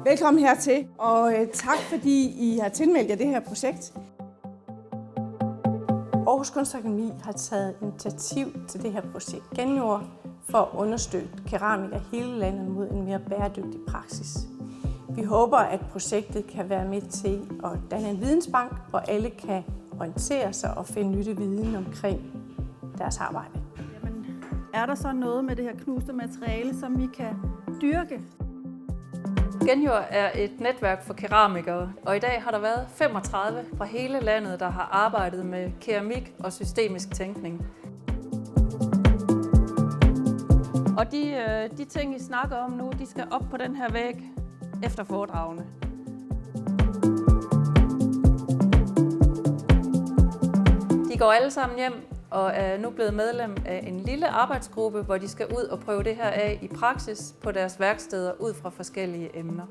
Velkommen hertil, og tak fordi I har tilmeldt jer det her projekt. Aarhus Kunstakademi har taget initiativ til det her projekt Genjord for at understøtte keramikere i hele landet mod en mere bæredygtig praksis. Vi håber, at projektet kan være med til at danne en vidensbank, hvor alle kan orientere sig og finde nyttig viden omkring deres arbejde. Jamen, er der så noget med det her knuste materiale, som vi kan dyrke? Genjord er et netværk for keramikere, og i dag har der været 35 fra hele landet, der har arbejdet med keramik og systemisk tænkning. Og de ting, I snakker om nu, de skal op på den her væg efter foredragene. De går alle sammen hjem og er nu blevet medlem af en lille arbejdsgruppe, hvor de skal ud og prøve det her af i praksis på deres værksteder ud fra forskellige emner.